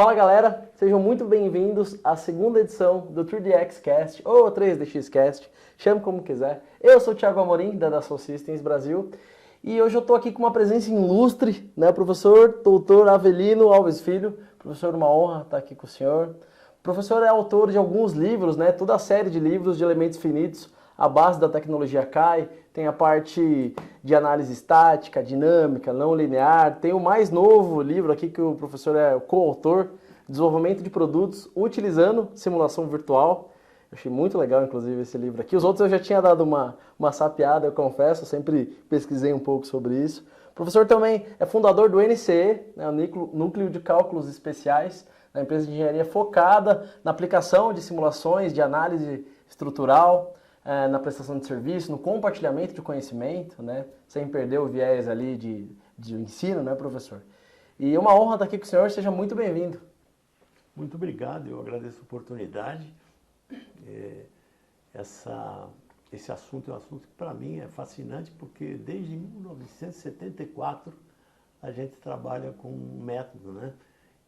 Fala galera, sejam muito bem-vindos à segunda edição do 3DX Cast ou 3DX Cast, chame como quiser. Eu sou o Thiago Amorim, da Dassault Systems Brasil, e hoje eu estou aqui com uma presença ilustre, né, professor Dr. Avelino Alves Filho. Professor, uma honra estar aqui com o senhor. O professor é autor de alguns livros, né, toda a série de livros de elementos finitos, a base da tecnologia CAI, tem a parte de análise estática, dinâmica, não linear, tem o mais novo livro aqui que o professor é o coautor, desenvolvimento de produtos utilizando simulação virtual. Eu achei muito legal, inclusive, esse livro aqui. Os outros eu já tinha dado uma sapeada, eu confesso, eu sempre pesquisei um pouco sobre isso. O professor também é fundador do NCE, né, o Núcleo de Cálculos Especiais, uma empresa de engenharia focada na aplicação de simulações, de análise estrutural, na prestação de serviço, no compartilhamento de conhecimento, né, sem perder o viés ali de ensino, né, professor? E é uma honra estar aqui com o senhor, seja muito bem-vindo. Muito obrigado, eu agradeço a oportunidade. Esse assunto é um assunto que para mim é fascinante, porque desde 1974 a gente trabalha com um método, né?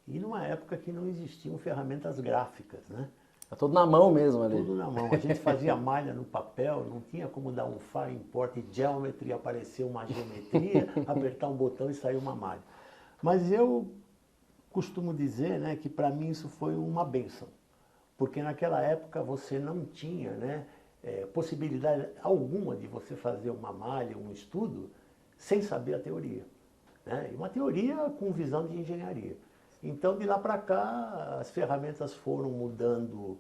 E numa época que não existiam ferramentas gráficas, né? Tá tudo na mão mesmo ali. Tudo na mão. A gente fazia malha no papel, não tinha como dar um file import geometry, aparecer uma geometria, apertar um botão e sair uma malha. Mas eu costumo dizer, né, que para mim isso foi uma bênção, porque naquela época você não tinha, né, possibilidade alguma de você fazer uma malha, um estudo, sem saber a teoria, né? E uma teoria com visão de engenharia. Então, de lá para cá, as ferramentas foram mudando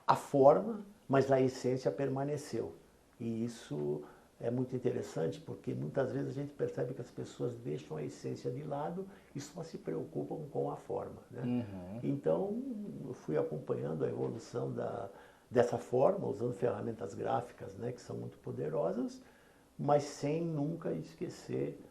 a forma, mas a essência permaneceu. E isso é muito interessante, porque muitas vezes a gente percebe que as pessoas deixam a essência de lado e só se preocupam com a forma, né? Uhum. Então, eu fui acompanhando a evolução dessa forma, usando ferramentas gráficas, né, que são muito poderosas, mas sem nunca esquecer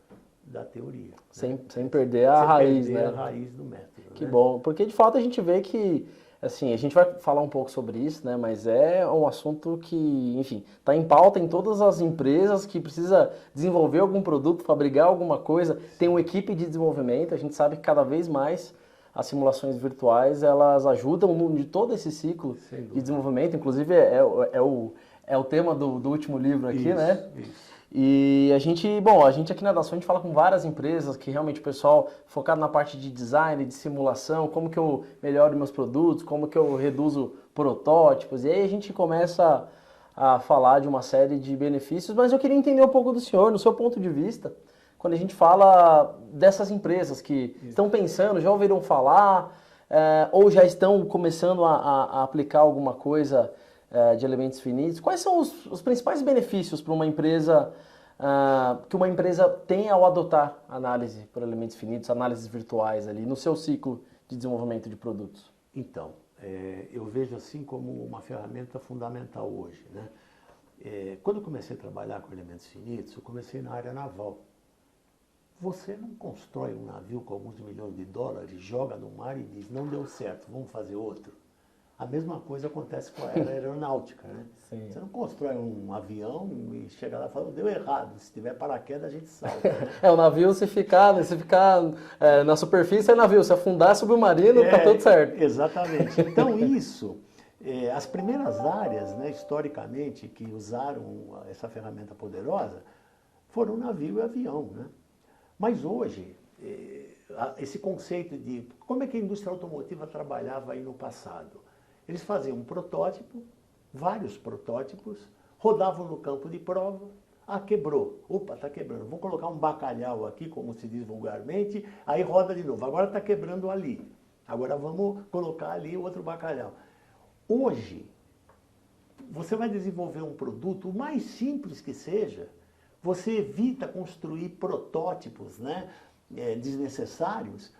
da teoria. Sem perder a raiz, né? A raiz do método. Que né? bom, porque de fato a gente vê que, assim, a gente vai falar um pouco sobre isso, né? Mas é um assunto que, enfim, está em pauta em todas as empresas que precisa desenvolver algum produto, fabricar alguma coisa, tem uma equipe de desenvolvimento. A gente sabe que cada vez mais as simulações virtuais, elas ajudam de todo esse ciclo de desenvolvimento. Inclusive é o tema do último livro aqui, isso, né? Isso. E a gente aqui na Dassault, a gente fala com várias empresas que realmente o pessoal focado na parte de design, de simulação, como que eu melhoro meus produtos, como que eu reduzo protótipos, e aí a gente começa a falar de uma série de benefícios, mas eu queria entender um pouco do senhor, no seu ponto de vista, quando a gente fala dessas empresas que estão pensando, já ouviram falar, ou já estão começando a aplicar alguma coisa de elementos finitos. Quais são os principais benefícios para uma empresa que uma empresa tem ao adotar análise por elementos finitos, análises virtuais ali no seu ciclo de desenvolvimento de produtos? Então, eu vejo assim como uma ferramenta fundamental hoje, né? Quando eu comecei a trabalhar com elementos finitos, eu comecei na área naval. Você não constrói um navio com alguns milhões de dólares, joga no mar e diz, não deu certo, vamos fazer outro. A mesma coisa acontece com a aeronáutica, né? Sim. Você não constrói um avião e chega lá e fala, deu errado, se tiver paraquedas a gente salta. Né? O navio se ficar na superfície é navio, se afundar é submarino, tá tudo certo. Exatamente. Então isso, as primeiras áreas, né, historicamente, que usaram essa ferramenta poderosa, foram navio e avião, né? Mas hoje, esse conceito de como é que a indústria automotiva trabalhava aí no passado? Eles faziam um protótipo, vários protótipos, rodavam no campo de prova, quebrou, opa, está quebrando, vou colocar um bacalhau aqui, como se diz vulgarmente, aí roda de novo, agora está quebrando ali, agora vamos colocar ali outro bacalhau. Hoje, você vai desenvolver um produto, o mais simples que seja, você evita construir protótipos, né, desnecessários.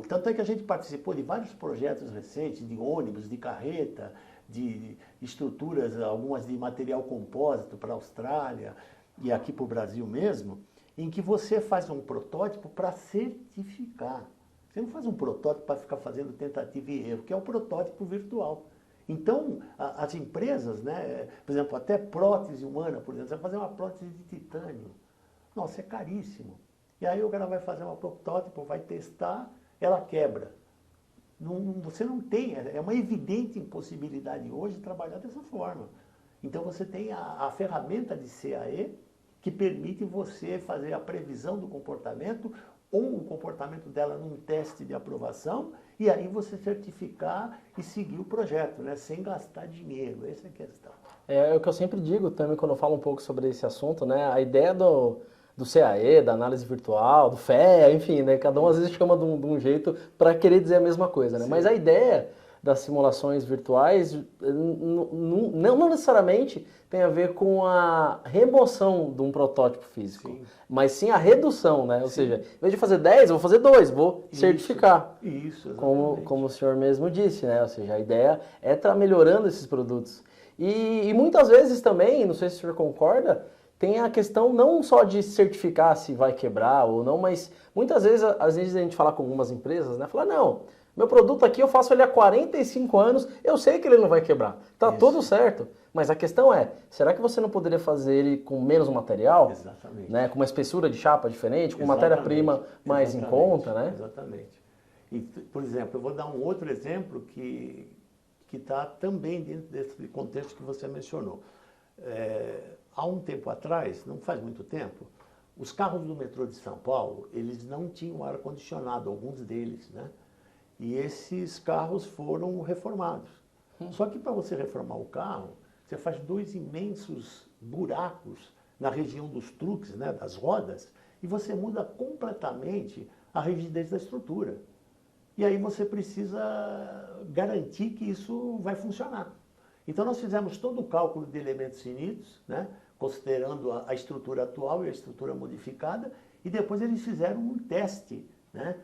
Tanto é que a gente participou de vários projetos recentes, de ônibus, de carreta, de estruturas, algumas de material compósito para a Austrália e aqui para o Brasil mesmo, em que você faz um protótipo para certificar. Você não faz um protótipo para ficar fazendo tentativa e erro, que é o protótipo virtual. Então, as empresas, né, por exemplo, até prótese humana, por exemplo, você vai fazer uma prótese de titânio. Nossa, é caríssimo. E aí o cara vai fazer um protótipo, vai testar, ela quebra. Você não tem, é uma evidente impossibilidade hoje trabalhar dessa forma. Então você tem a ferramenta de CAE que permite você fazer a previsão do comportamento ou o comportamento dela num teste de aprovação e aí você certificar e seguir o projeto, né? Sem gastar dinheiro. Essa é a questão. É o que eu sempre digo também quando eu falo um pouco sobre esse assunto, né? A ideia do CAE, da análise virtual, do FEA, enfim, né? Cada um às vezes chama de um jeito para querer dizer a mesma coisa, né? Sim. Mas a ideia das simulações virtuais não necessariamente tem a ver com a remoção de um protótipo físico, Sim. mas sim a redução, né? Ou Sim. seja, em vez de fazer 10, eu vou fazer 2, vou certificar. Isso, como o senhor mesmo disse, né? Ou seja, a ideia é estar melhorando esses produtos. E muitas vezes também, não sei se o senhor concorda, tem a questão não só de certificar se vai quebrar ou não, mas muitas vezes, às vezes a gente fala com algumas empresas, né? Fala, não, meu produto aqui eu faço ele há 45 anos, eu sei que ele não vai quebrar, tá tudo certo. Mas a questão é, será que você não poderia fazer ele com menos material? Exatamente. Né? Com uma espessura de chapa diferente, com matéria-prima mais em conta, né? Exatamente. E, por exemplo, eu vou dar um outro exemplo que está também dentro desse contexto que você mencionou. Há um tempo atrás, não faz muito tempo, os carros do metrô de São Paulo, eles não tinham ar-condicionado, alguns deles, né? E esses carros foram reformados. Só que para você reformar o carro, você faz 2 imensos buracos na região dos truques, né, das rodas, e você muda completamente a rigidez da estrutura. E aí você precisa garantir que isso vai funcionar. Então nós fizemos todo o cálculo de elementos finitos, né, considerando a estrutura atual e a estrutura modificada, e depois eles fizeram um teste, né?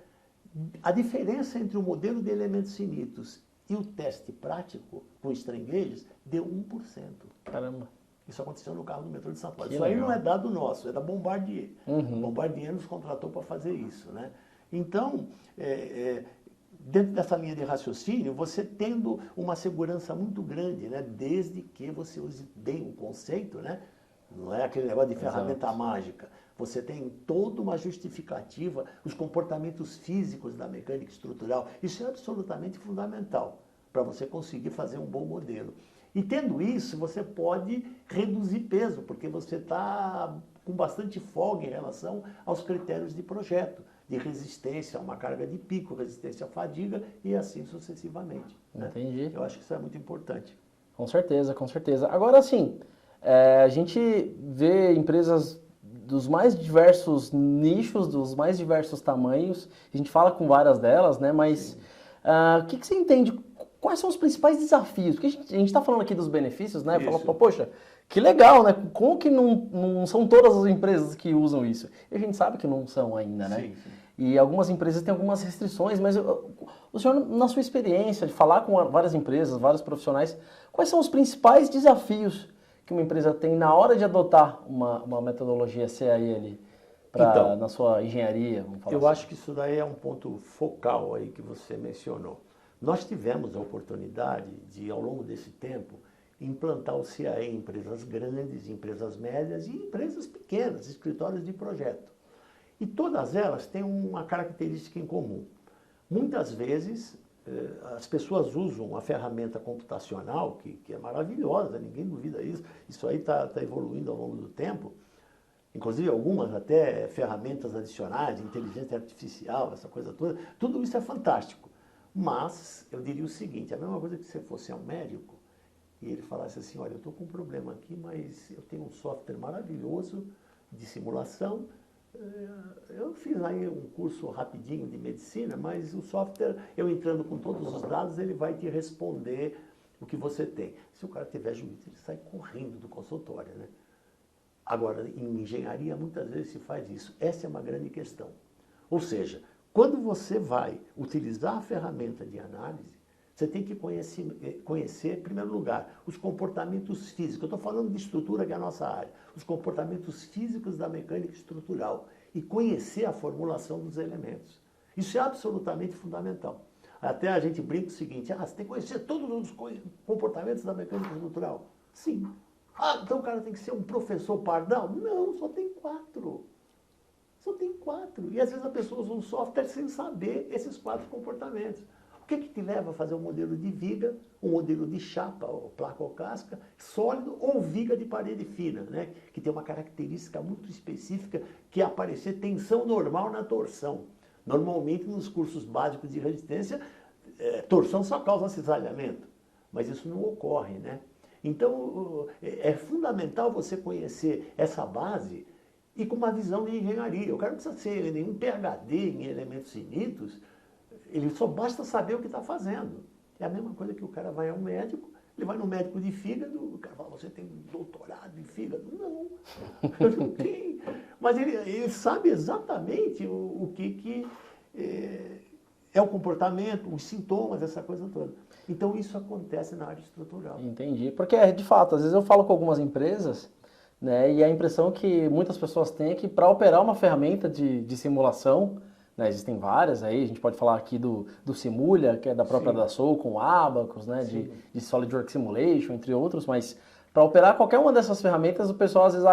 A diferença entre o modelo de elementos finitos e o teste prático com strain gauges deu 1%. Caramba. Isso aconteceu no carro do metrô de São Paulo. Que isso aí legal. não é dado nosso, é da Bombardier. Bombardier nos contratou para fazer isso, né? Então, dentro dessa linha de raciocínio, você tendo uma segurança muito grande, né? Desde que você use bem o conceito, né? Não é aquele negócio de ferramenta mágica. Você tem toda uma justificativa, os comportamentos físicos da mecânica estrutural. Isso é absolutamente fundamental para você conseguir fazer um bom modelo. E tendo isso, você pode reduzir peso, porque você está com bastante folga em relação aos critérios de projeto, de resistência a uma carga de pico, resistência à fadiga e assim sucessivamente. Né? Entendi. Eu acho que isso é muito importante. Com certeza, com certeza. Agora, sim, a gente vê empresas dos mais diversos nichos, dos mais diversos tamanhos. A gente fala com várias delas, né? Mas o que você entende? Quais são os principais desafios? Porque a gente está falando aqui dos benefícios, né? Fala, poxa, que legal, né? Como que não são todas as empresas que usam isso? E a gente sabe que não são ainda, né? Sim. E algumas empresas têm algumas restrições, mas o senhor, na sua experiência de falar com várias empresas, vários profissionais, quais são os principais desafios que uma empresa tem na hora de adotar uma metodologia CAE ali na sua engenharia? Vamos falar eu assim. acho que isso daí é um ponto focal aí que você mencionou. Nós tivemos a oportunidade de, ao longo desse tempo, implantar o CAE em empresas grandes, empresas médias e empresas pequenas, escritórios de projeto. E todas elas têm uma característica em comum. Muitas vezes, as pessoas usam a ferramenta computacional, que é maravilhosa, ninguém duvida isso. Isso aí está evoluindo ao longo do tempo. Inclusive algumas até ferramentas adicionais, inteligência artificial, essa coisa toda. Tudo isso é fantástico. Mas eu diria o seguinte, a mesma coisa que você fosse a um médico e ele falasse assim, olha, eu estou com um problema aqui, mas eu tenho um software maravilhoso de simulação. Eu fiz aí um curso rapidinho de medicina, mas o software, eu entrando com todos os dados, ele vai te responder o que você tem. Se o cara tiver juízo, ele sai correndo do consultório, né? Agora, em engenharia, muitas vezes se faz isso. Essa é uma grande questão. Ou seja, quando você vai utilizar a ferramenta de análise, você tem que conhecer, em primeiro lugar, os comportamentos físicos. Eu estou falando de estrutura, que é a nossa área. Os comportamentos físicos da mecânica estrutural. E conhecer a formulação dos elementos. Isso é absolutamente fundamental. Até a gente brinca o seguinte, você tem que conhecer todos os comportamentos da mecânica estrutural. Sim. Então o cara tem que ser um professor pardal? Não, só tem 4. Só tem 4. E às vezes a pessoa usa um software sem saber esses 4 comportamentos. O que te leva a fazer um modelo de viga, um modelo de chapa, ou placa ou casca, sólido, ou viga de parede fina, né? Que tem uma característica muito específica, que é aparecer tensão normal na torção. Normalmente, nos cursos básicos de resistência, torção só causa cisalhamento, mas isso não ocorre, né? Então, é fundamental você conhecer essa base e com uma visão de engenharia. O cara não precisa ser nenhum PhD em elementos finitos, ele só basta saber o que está fazendo. É a mesma coisa que o cara vai ao médico, ele vai no médico de fígado, o cara fala, você tem um doutorado em fígado? Não, eu não tenho. Mas ele sabe exatamente o que é o comportamento, os sintomas, essa coisa toda. Então isso acontece na área estrutural. Entendi. Porque, de fato, às vezes eu falo com algumas empresas, né, e a impressão que muitas pessoas têm é que para operar uma ferramenta de simulação, né, existem várias aí, a gente pode falar aqui do Simulha, que é da própria Dassault, com Abacus, né, de SolidWorks Simulation, entre outros, mas para operar qualquer uma dessas ferramentas, o pessoal às vezes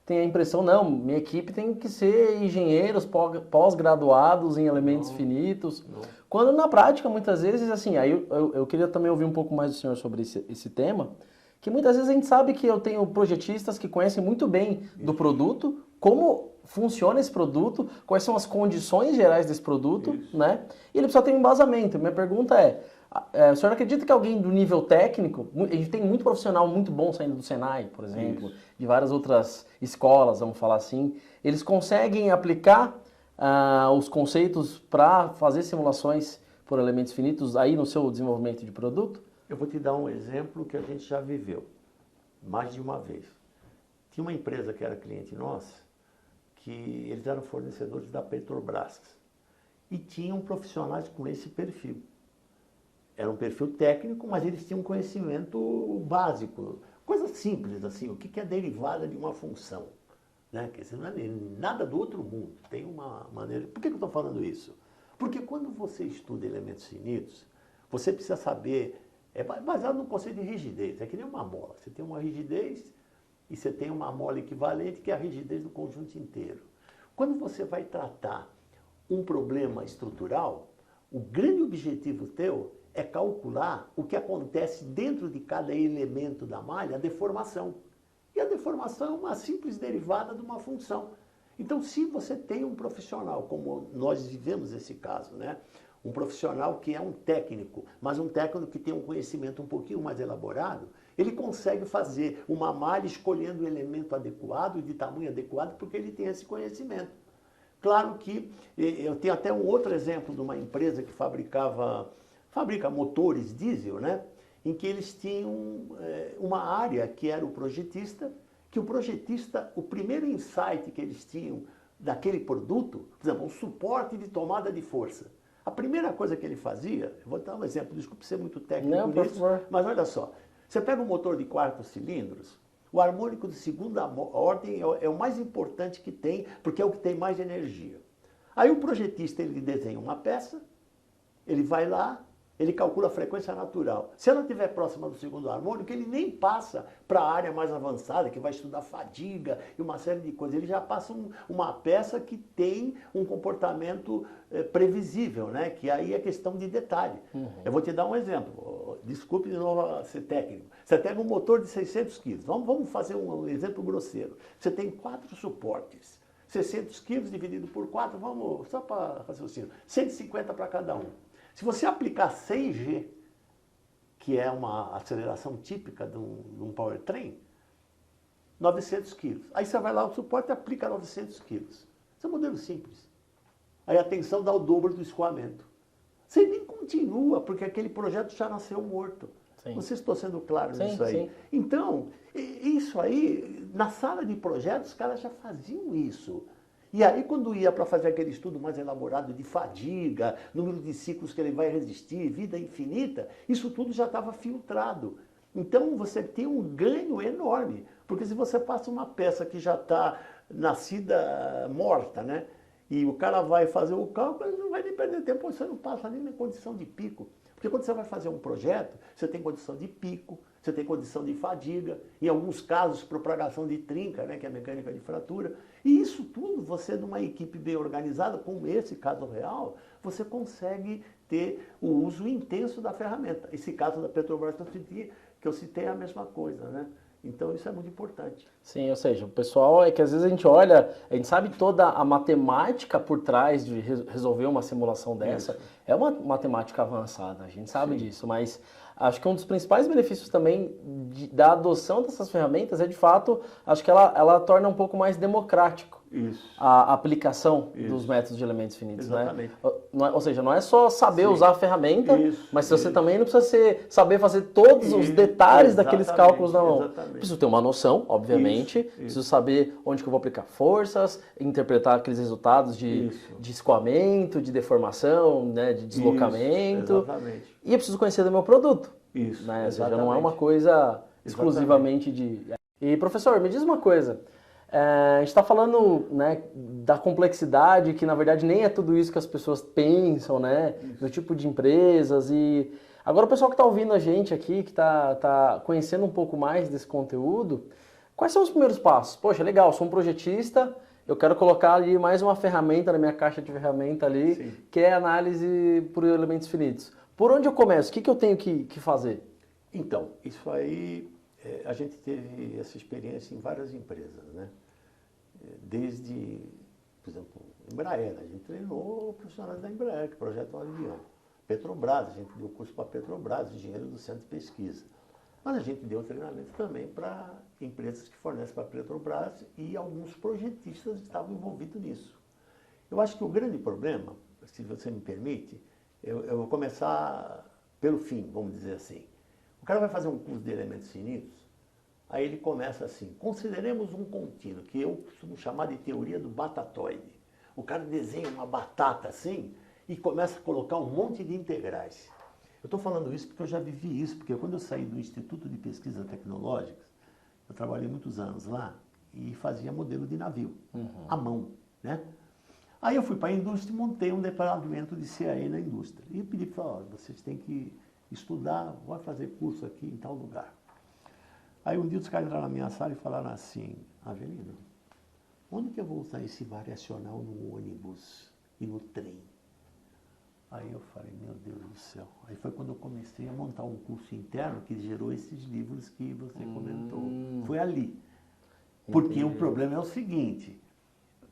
tem a impressão, não, minha equipe tem que ser engenheiros pós-graduados em elementos finitos, quando na prática, muitas vezes, assim, aí eu queria também ouvir um pouco mais do senhor sobre esse tema, que muitas vezes a gente sabe que eu tenho projetistas que conhecem muito bem do produto, como funciona esse produto, quais são as condições gerais desse produto, né? E ele precisa ter um embasamento. Minha pergunta o senhor acredita que alguém do nível técnico, a gente tem muito profissional muito bom saindo do Senai, por exemplo, de várias outras escolas, vamos falar assim, eles conseguem aplicar os conceitos para fazer simulações por elementos finitos aí no seu desenvolvimento de produto? Eu vou te dar um exemplo que a gente já viveu, mais de uma vez. Tinha uma empresa que era cliente nossa, que eles eram fornecedores da Petrobras e tinham profissionais com esse perfil. Era um perfil técnico, mas eles tinham um conhecimento básico, coisa simples assim, o que é derivada de uma função, né? Que não é nada do outro mundo, tem uma maneira... Por que eu estou falando isso? Porque quando você estuda elementos finitos, você precisa saber, é baseado no conceito de rigidez, é que nem uma mola, você tem uma rigidez e você tem uma mola equivalente que é a rigidez do conjunto inteiro. Quando você vai tratar um problema estrutural, o grande objetivo teu é calcular o que acontece dentro de cada elemento da malha, a deformação. E a deformação é uma simples derivada de uma função. Então, se você tem um profissional, como nós vivemos esse caso, né? Um profissional que é um técnico, mas um técnico que tem um conhecimento um pouquinho mais elaborado, ele consegue fazer uma malha escolhendo o elemento adequado e de tamanho adequado, porque ele tem esse conhecimento. Claro que eu tenho até um outro exemplo de uma empresa que fabrica motores diesel, né? Em que eles tinham uma área que era o projetista, que o projetista, o primeiro insight que eles tinham daquele produto, por exemplo, um suporte de tomada de força. A primeira coisa que ele fazia, eu vou dar um exemplo, desculpe ser muito técnico nisso, mas olha só, você pega um motor de 4 cilindros, o harmônico de segunda ordem é o mais importante que tem, porque é o que tem mais energia. Aí o projetista, ele desenha uma peça, ele vai lá, ele calcula a frequência natural. Se ela estiver próxima do segundo harmônico, ele nem passa para a área mais avançada, que vai estudar fadiga e uma série de coisas. Ele já passa uma peça que tem um comportamento previsível, né? Que aí é questão de detalhe. Eu vou te dar um exemplo. Desculpe de novo ser técnico. Você pega um motor de 600 quilos. Vamos fazer um exemplo grosseiro. Você tem 4 suportes. 600 quilos dividido por 4, vamos, só para raciocínio, 150 para cada um. Se você aplicar 6G, que é uma aceleração típica de um powertrain, 900 quilos. Aí você vai lá, o suporte aplica 900 quilos. Isso é um modelo simples. Aí a tensão dá o dobro do escoamento. Você nem continua, porque aquele projeto já nasceu morto. Sim. Não sei se estou sendo claro nisso aí. Sim. Então, isso aí, na sala de projetos, os caras já faziam isso. E aí, quando ia para fazer aquele estudo mais elaborado de fadiga, número de ciclos que ele vai resistir, vida infinita, isso tudo já estava filtrado. Então, você tem um ganho enorme. Porque se você passa uma peça que já está nascida morta, né? E o cara vai fazer o cálculo, ele não vai nem perder tempo, você não passa nem na condição de pico. Porque quando você vai fazer um projeto, você tem condição de pico, você tem condição de fadiga, em alguns casos, propagação de trinca, né, que é a mecânica de fratura. E isso tudo, você numa equipe bem organizada, como esse caso real, você consegue ter o uso intenso da ferramenta. Esse caso da Petrobras que eu citei é a mesma coisa, né? Então isso é muito importante. Sim, ou seja, o pessoal é que às vezes a gente olha, a gente sabe toda a matemática por trás de resolver uma simulação dessa, Isso. é uma matemática avançada, a gente sabe Sim. disso, mas acho que um dos principais benefícios também da adoção dessas ferramentas é de fato, acho que ela torna um pouco mais democrático Isso. a aplicação Isso. dos métodos de elementos finitos, Exatamente. né? Ou seja, não é só saber Sim. usar a ferramenta, Isso, mas você isso. também não precisa saber fazer todos os detalhes daqueles Exatamente, cálculos na mão. exatamente. Preciso ter uma noção, obviamente, Isso. preciso saber onde que eu vou aplicar forças, interpretar aqueles resultados de escoamento, de deformação, né, de deslocamento. Isso, exatamente. E eu preciso conhecer do meu produto. Isso, Né? Ou seja, exatamente. não é uma coisa exclusivamente de... E professor, me diz uma coisa. A gente está falando, né, da complexidade, que na verdade nem é tudo isso que as pessoas pensam, né? Do tipo de empresas. E agora o pessoal que está ouvindo a gente aqui, que está conhecendo um pouco mais desse conteúdo, quais são os primeiros passos? Poxa, legal, sou um projetista, eu quero colocar ali mais uma ferramenta na minha caixa de ferramenta ali, Sim. que é análise por elementos finitos. Por onde eu começo? O que eu tenho que fazer? Então, isso aí, a gente teve essa experiência em várias empresas, né? Desde, por exemplo, Embraer, a gente treinou profissionais da Embraer que projetam um avião. Petrobras, a gente deu curso para a Petrobras, engenheiro do centro de pesquisa. Mas a gente deu treinamento também para empresas que fornecem para a Petrobras e alguns projetistas estavam envolvidos nisso. Eu acho que o grande problema, se você me permite, eu vou começar pelo fim, vamos dizer assim. O cara vai fazer um curso de elementos finitos, aí ele começa assim, consideremos um contínuo, que eu costumo chamar de teoria do batatoide. O cara desenha uma batata assim e começa a colocar um monte de integrais. Eu estou falando isso porque eu já vivi isso, porque quando eu saí do Instituto de Pesquisas Tecnológicas, eu trabalhei muitos anos lá e fazia modelo de navio, à mão, né? Aí eu fui para a indústria e montei um departamento de CAE na indústria. E pedi para eles, vocês têm que estudar, vai fazer curso aqui em tal lugar. Aí um dia os caras entraram na minha sala e falaram assim, Avelino, onde que eu vou usar esse variacional no ônibus e no trem? Aí eu falei, meu Deus do céu. Aí foi quando eu comecei a montar um curso interno que gerou esses livros que você comentou. Foi ali. Porque o problema é o seguinte,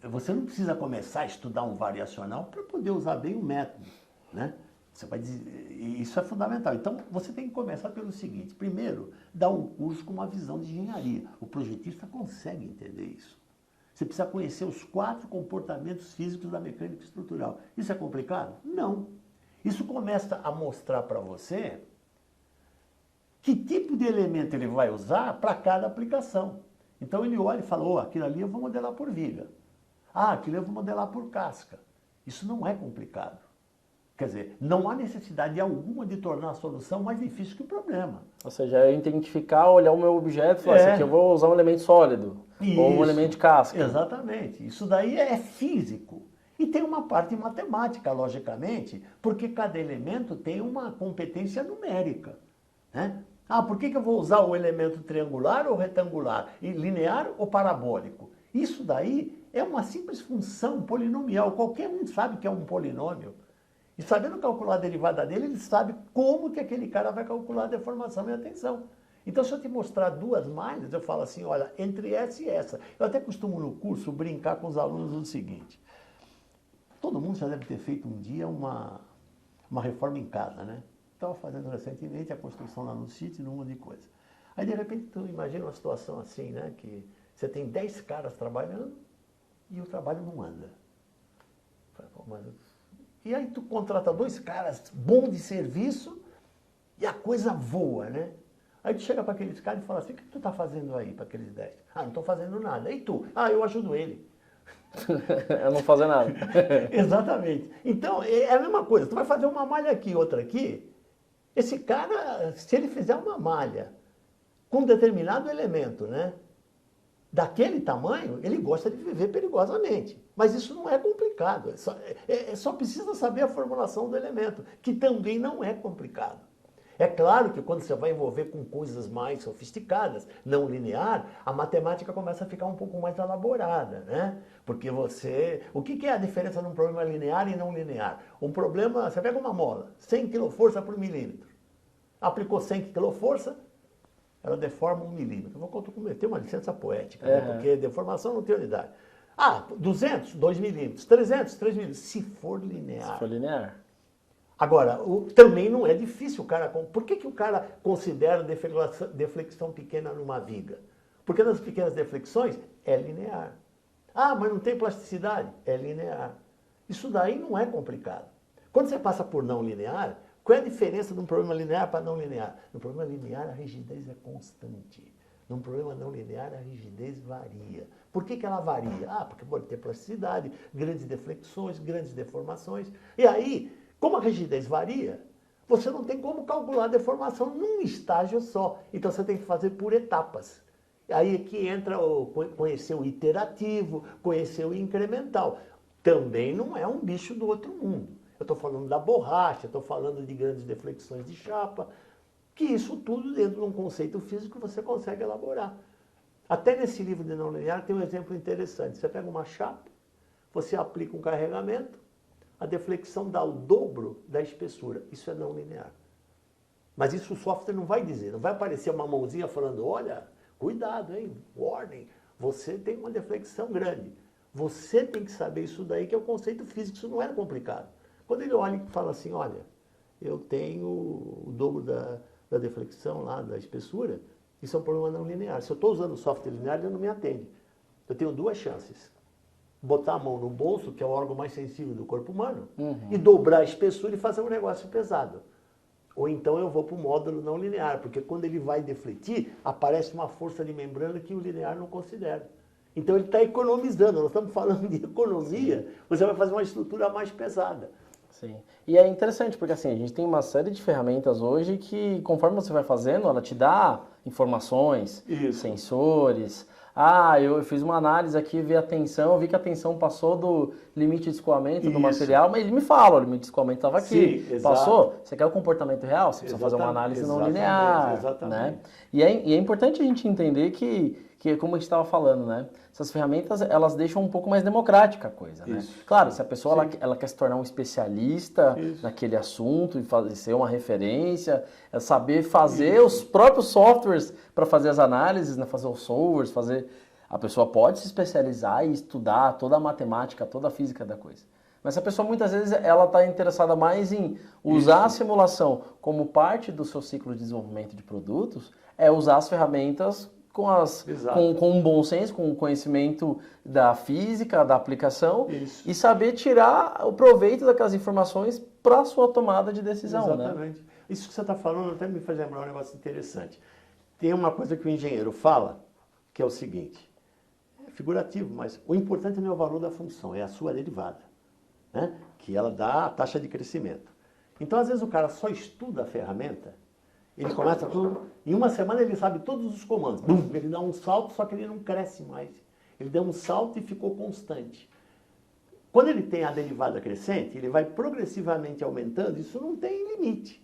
você não precisa começar a estudar um variacional para poder usar bem o método, né? Você vai dizer, isso é fundamental. Então, você tem que começar pelo seguinte. Primeiro, dar um curso com uma visão de engenharia. O projetista consegue entender isso. Você precisa conhecer os 4 comportamentos físicos da mecânica estrutural. Isso é complicado? Não. Isso começa a mostrar para você que tipo de elemento ele vai usar para cada aplicação. Então, ele olha e fala, oh, aquilo ali eu vou modelar por viga. Ah, aquilo eu vou modelar por casca. Isso não é complicado. Quer dizer, não há necessidade alguma de tornar a solução mais difícil que o problema. Ou seja, eu identificar, olhar o meu objeto e falar, esse aqui eu vou usar um elemento sólido, ou um elemento de casca. Exatamente. Isso daí é físico. E tem uma parte matemática, logicamente, porque cada elemento tem uma competência numérica, né? Ah, por que eu vou usar o elemento triangular ou retangular? E linear ou parabólico? Isso daí é uma simples função polinomial. Qualquer um sabe que é um polinômio. E sabendo calcular a derivada dele, ele sabe como que aquele cara vai calcular a deformação e a tensão. Então, se eu te mostrar 2 malhas, eu falo assim, olha, entre essa e essa. Eu até costumo no curso brincar com os alunos o seguinte. Todo mundo já deve ter feito um dia uma reforma em casa, né? Estava fazendo recentemente a construção lá no sítio, num monte de coisa. Aí, de repente, tu imagina uma situação assim, né? Que você tem 10 caras trabalhando e o trabalho não anda. E aí tu contrata 2 caras bons de serviço e a coisa voa, né? Aí tu chega para aqueles caras e fala assim, o que tu está fazendo aí para aqueles 10? Ah, não estou fazendo nada. E tu? Ah, eu ajudo ele. Eu não fazer nada. Exatamente. Então, é a mesma coisa. Tu vai fazer uma malha aqui, outra aqui. Esse cara, se ele fizer uma malha com um determinado elemento, né? Daquele tamanho, ele gosta de viver perigosamente. Mas isso não é complicado. Só precisa saber a formulação do elemento, que também não é complicado. É claro que quando você vai envolver com coisas mais sofisticadas, não linear, a matemática começa a ficar um pouco mais elaborada, né? Porque você... O que é a diferença de um problema linear e não linear? Um problema, você pega uma mola, 100 kforça por milímetro. Aplicou 100 kforça, ela deforma 1 milímetro. Eu vou cometer uma licença poética, né? Porque deformação não tem unidade. 200, 2 milímetros. 300, 3 milímetros. Se for linear. Se for linear. Agora, também não é difícil o cara... Por que o cara considera deflexão pequena numa viga? Porque nas pequenas deflexões é linear. Mas não tem plasticidade? É linear. Isso daí não é complicado. Quando você passa por não linear, qual é a diferença de um problema linear para não linear? No problema linear, a rigidez é constante. Num problema não linear, a rigidez varia. Por que ela varia? Porque pode ter plasticidade, grandes deflexões, grandes deformações. E aí, como a rigidez varia, você não tem como calcular a deformação num estágio só. Então você tem que fazer por etapas. Aí é que entra conhecer o iterativo, conhecer o incremental. Também não é um bicho do outro mundo. Eu estou falando da borracha, estou falando de grandes deflexões de chapa, que isso tudo dentro de um conceito físico você consegue elaborar. Até nesse livro de não linear tem um exemplo interessante. Você pega uma chapa, você aplica um carregamento, a deflexão dá o dobro da espessura. Isso é não linear. Mas isso o software não vai dizer. Não vai aparecer uma mãozinha falando, olha, cuidado, hein, warning, você tem uma deflexão grande. Você tem que saber isso daí, que é o conceito físico, isso não é complicado. Quando ele olha e fala assim, olha, eu tenho o dobro da deflexão lá, da espessura, isso é um problema não linear. Se eu estou usando software linear, ele não me atende. Eu tenho duas chances. Botar a mão no bolso, que é o órgão mais sensível do corpo humano, e dobrar a espessura e fazer um negócio pesado. Ou então eu vou para o módulo não linear, porque quando ele vai defletir, aparece uma força de membrana que o linear não considera. Então ele está economizando, nós estamos falando de economia, você vai fazer uma estrutura mais pesada. Sim. E é interessante, porque assim, a gente tem uma série de ferramentas hoje que, conforme você vai fazendo, ela te dá informações, sensores. Eu fiz uma análise aqui, vi a tensão, vi que a tensão passou do limite de escoamento do material, mas ele me fala, o limite de escoamento estava aqui. Sim, passou? Você quer o comportamento real? Você precisa fazer uma análise não linear. Né? E é importante a gente entender que como a gente estava falando, né? Essas ferramentas, elas deixam um pouco mais democrática a coisa, né? Claro, se a pessoa ela quer se tornar um especialista naquele assunto e ser uma referência, é saber fazer os próprios softwares para fazer as análises, né? Fazer os solvers, a pessoa pode se especializar e estudar toda a matemática, toda a física da coisa. Mas a pessoa muitas vezes ela está interessada mais em usar a simulação como parte do seu ciclo de desenvolvimento de produtos, é usar as ferramentas com um bom senso, com o conhecimento da física, da aplicação e saber tirar o proveito daquelas informações para a sua tomada de decisão. Exatamente. Né? Isso que você está falando até me faz lembrar um negócio interessante. Tem uma coisa que o engenheiro fala, que é o seguinte, é figurativo, mas o importante não é o valor da função, é a sua derivada, né? Que ela dá a taxa de crescimento. Então, às vezes, o cara só estuda a ferramenta, ele começa tudo, em uma semana ele sabe todos os comandos. Ele dá um salto, só que ele não cresce mais. Ele deu um salto e ficou constante. Quando ele tem a derivada crescente, ele vai progressivamente aumentando, isso não tem limite.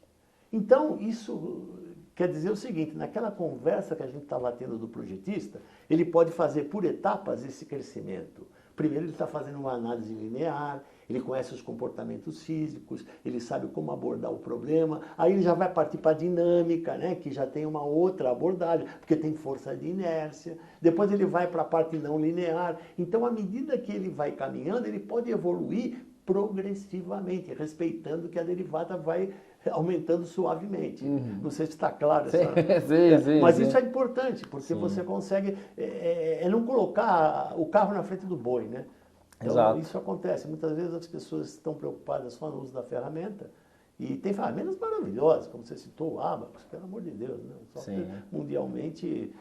Então, isso quer dizer o seguinte, naquela conversa que a gente estava tendo do projetista, ele pode fazer por etapas esse crescimento. Primeiro ele está fazendo uma análise linear, ele conhece os comportamentos físicos, ele sabe como abordar o problema, aí ele já vai partir para a dinâmica, né, que já tem uma outra abordagem, porque tem força de inércia, depois ele vai para a parte não linear. Então, à medida que ele vai caminhando, ele pode evoluir progressivamente, respeitando que a derivada vai aumentando suavemente. Não sei se está claro. Mas isso é importante, porque você consegue não colocar o carro na frente do boi, né? Então, isso acontece. Muitas vezes as pessoas estão preocupadas só no uso da ferramenta, e tem ferramentas maravilhosas, como você citou, o Abacus, pelo amor de Deus, né? Um software mundialmente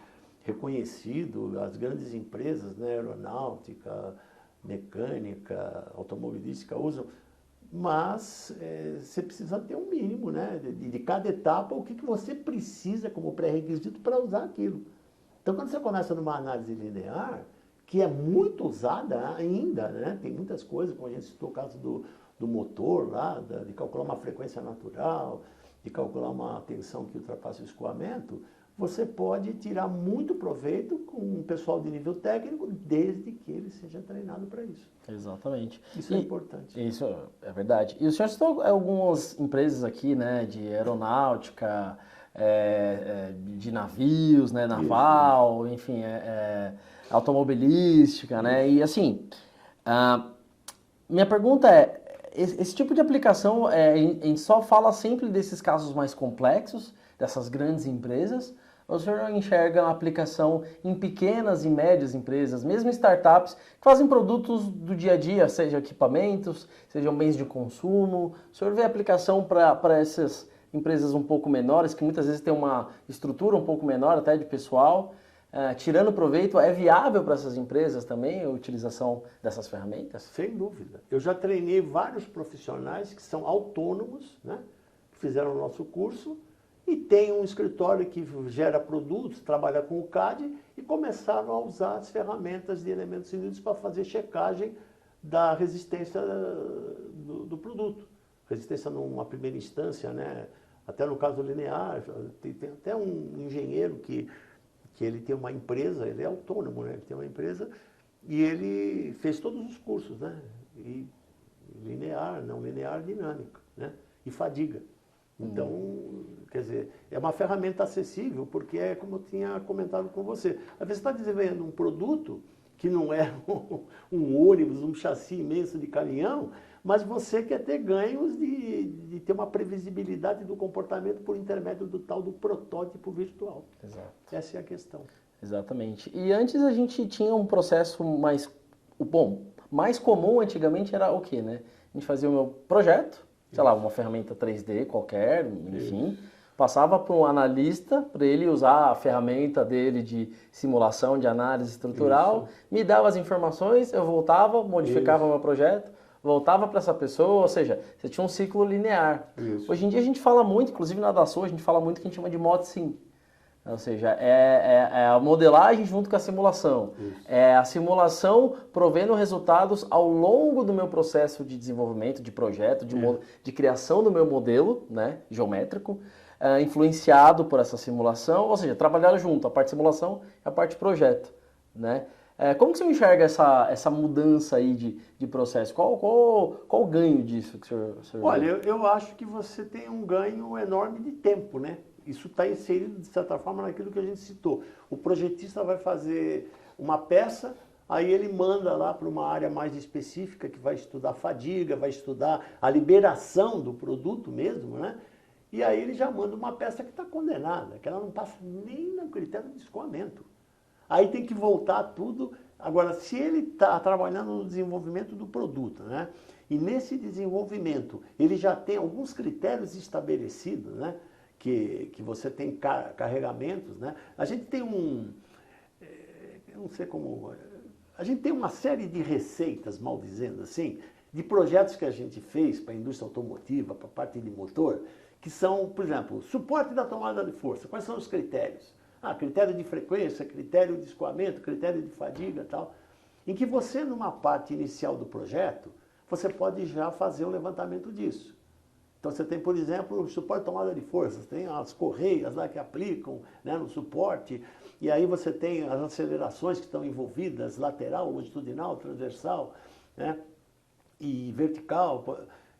reconhecido, as grandes empresas, né, aeronáutica, mecânica, automobilística usam, mas você precisa ter um mínimo, né, de cada etapa, o que você precisa como pré-requisito para usar aquilo. Então, quando você começa numa análise linear, que é muito usada ainda, né, tem muitas coisas, como a gente citou o caso do motor lá, de calcular uma frequência natural, de calcular uma tensão que ultrapassa o escoamento, você pode tirar muito proveito com um pessoal de nível técnico, desde que ele seja treinado para isso. Exatamente. Isso é importante. Isso é verdade. E o senhor citou algumas empresas aqui, né, de aeronáutica, de navios, né, naval, enfim, automobilística, né, e assim, minha pergunta é, esse tipo de aplicação, a gente só fala sempre desses casos mais complexos, dessas grandes empresas, ou o senhor enxerga a aplicação em pequenas e médias empresas, mesmo startups, que fazem produtos do dia a dia, seja equipamentos, sejam bens de consumo, o senhor vê aplicação para essas empresas um pouco menores, que muitas vezes têm uma estrutura um pouco menor até de pessoal, tirando proveito, é viável para essas empresas também a utilização dessas ferramentas? Sem dúvida. Eu já treinei vários profissionais que são autônomos, né, que fizeram o nosso curso e tem um escritório que gera produtos, trabalha com o CAD e começaram a usar as ferramentas de elementos unidos para fazer checagem da resistência do produto. Resistência numa primeira instância, né, até no caso linear, tem até um engenheiro que ele tem uma empresa, ele é autônomo, né? Ele tem uma empresa e ele fez todos os cursos, né? E linear, não linear, dinâmica, né? E fadiga. Então, quer dizer, é uma ferramenta acessível, porque é como eu tinha comentado com você. Às vezes você está desenvolvendo um produto que não é um ônibus, um chassi imenso de caminhão, mas você quer ter ganhos de ter uma previsibilidade do comportamento por intermédio do tal do protótipo virtual. Exato. Essa é a questão. Exatamente. E antes a gente tinha um processo mais... Bom, mais comum antigamente era o quê, né? A gente fazia o meu projeto, sei lá, uma ferramenta 3D qualquer, enfim, passava para um analista, para ele usar a ferramenta dele de simulação, de análise estrutural, me dava as informações, eu voltava, modificava o meu projeto, voltava para essa pessoa, ou seja, você tinha um ciclo linear. Isso. Hoje em dia a gente fala muito, inclusive na DASSO, a gente fala muito que a gente chama de ModSim. Ou seja, é a modelagem junto com a simulação. Isso. É a simulação provendo resultados ao longo do meu processo de desenvolvimento, de projeto, de criação do meu modelo, né, geométrico, influenciado por essa simulação, ou seja, trabalhar junto, a parte simulação e a parte projeto, né? Como que você enxerga essa mudança aí de processo? Qual o ganho disso que o senhor Olha, eu acho que você tem um ganho enorme de tempo, né? Isso está inserido, de certa forma, naquilo que a gente citou. O projetista vai fazer uma peça, aí ele manda lá para uma área mais específica, que vai estudar fadiga, vai estudar a liberação do produto mesmo, né? E aí ele já manda uma peça que está condenada, que ela não passa nem no critério de escoamento. Aí tem que voltar tudo. Agora, se ele está trabalhando no desenvolvimento do produto, né? E nesse desenvolvimento ele já tem alguns critérios estabelecidos, né? Que você tem carregamentos, né? A gente tem eu não sei como, a gente tem uma série de receitas, mal dizendo assim, de projetos que a gente fez para a indústria automotiva, para a parte de motor, que são, por exemplo, suporte da tomada de força. Quais são os critérios? Critério de frequência, critério de escoamento, critério de fadiga e tal. Em que você, numa parte inicial do projeto, você pode já fazer o levantamento disso. Então você tem, por exemplo, o suporte de tomada de forças, tem as correias lá que aplicam, né, no suporte, e aí você tem as acelerações que estão envolvidas, lateral, longitudinal, transversal, né, e vertical.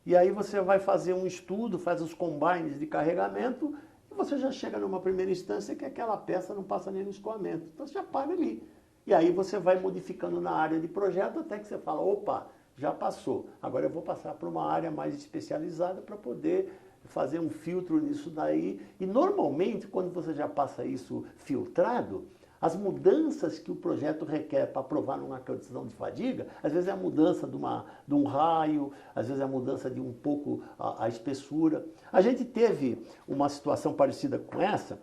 E aí você vai fazer um estudo, faz os combines de carregamento, e você já chega numa primeira instância que aquela peça não passa nem no escoamento. Então você já para ali. E aí você vai modificando na área de projeto até que você fala, opa, já passou. Agora eu vou passar para uma área mais especializada para poder fazer um filtro nisso daí. E normalmente, quando você já passa isso filtrado, as mudanças que o projeto requer para aprovar numa condição de fadiga, às vezes é a mudança de um raio, às vezes é a mudança de um pouco a espessura. A gente teve uma situação parecida com essa,